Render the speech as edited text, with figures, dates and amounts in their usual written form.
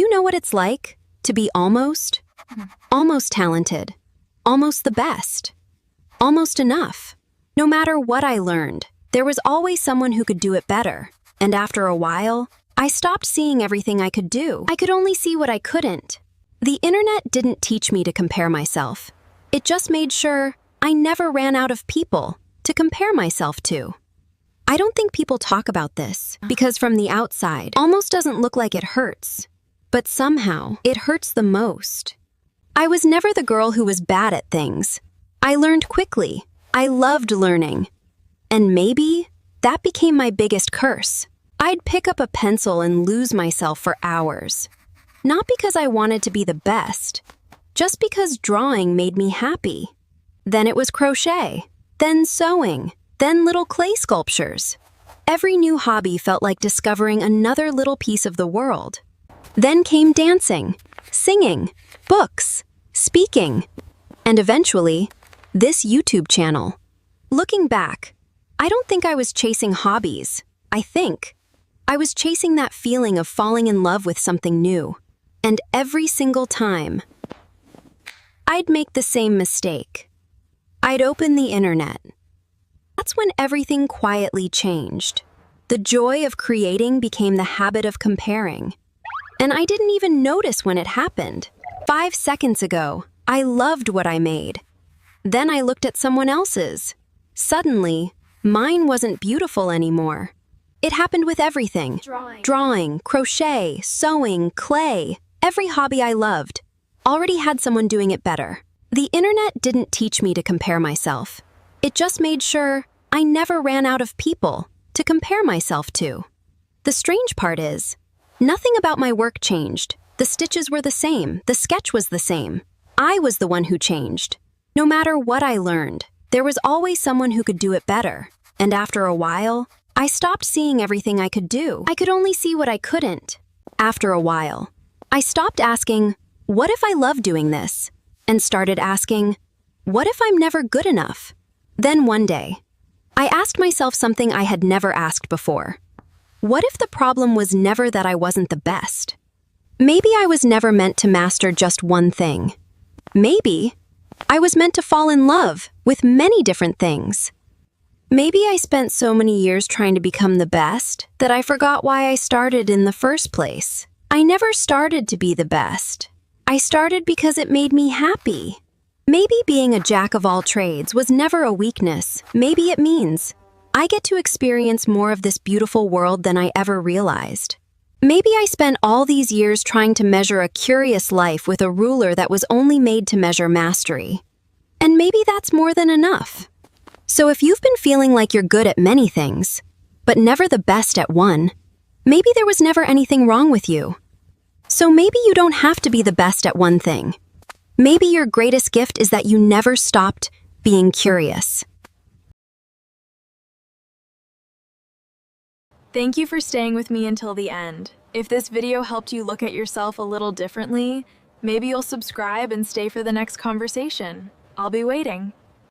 you know what it's like to be almost talented, almost the best, almost enough? No matter what I learned, there was always someone who could do it better. And after a while, I stopped seeing everything I could do. I could only see what I couldn't. The internet didn't teach me to compare myself. It just made sure I never ran out of people to compare myself to. I don't think people talk about this because from the outside, almost doesn't look like it hurts. But somehow, it hurts the most. I was never the girl who was bad at things. I learned quickly. I loved learning. And maybe that became my biggest curse. I'd pick up a pencil and lose myself for hours. Not because I wanted to be the best, just because drawing made me happy. Then it was crochet, then sewing, then little clay sculptures. Every new hobby felt like discovering another little piece of the world. Then came dancing, singing, books, speaking, and eventually, this YouTube channel. Looking back, I don't think I was chasing hobbies. I think I was chasing that feeling of falling in love with something new. And every single time, I'd make the same mistake. I'd open the internet. That's when everything quietly changed. The joy of creating became the habit of comparing. And I didn't even notice when it happened. 5 seconds ago, I loved what I made. Then I looked at someone else's. Suddenly, mine wasn't beautiful anymore. It happened with everything. Drawing, crochet, sewing, clay. Every hobby I loved already had someone doing it better. The internet didn't teach me to compare myself. It just made sure I never ran out of people to compare myself to. The strange part is, nothing about my work changed. The stitches were the same. The sketch was the same. I was the one who changed. No matter what I learned, there was always someone who could do it better. And after a while, I stopped seeing everything I could do. I could only see what I couldn't. After a while, I stopped asking, what if I love doing this? And started asking, what if I'm never good enough? Then one day, I asked myself something I had never asked before. What if the problem was never that I wasn't the best? Maybe I was never meant to master just one thing. Maybe I was meant to fall in love with many different things. Maybe I spent so many years trying to become the best that I forgot why I started in the first place. I never started to be the best. I started because it made me happy. Maybe being a jack of all trades was never a weakness. Maybe it means I get to experience more of this beautiful world than I ever realized. Maybe I spent all these years trying to measure a curious life with a ruler that was only made to measure mastery. And maybe that's more than enough. So if you've been feeling like you're good at many things, but never the best at one, maybe there was never anything wrong with you. So maybe you don't have to be the best at one thing. Maybe your greatest gift is that you never stopped being curious. Thank you for staying with me until the end. If this video helped you look at yourself a little differently, maybe you'll subscribe and stay for the next conversation. I'll be waiting.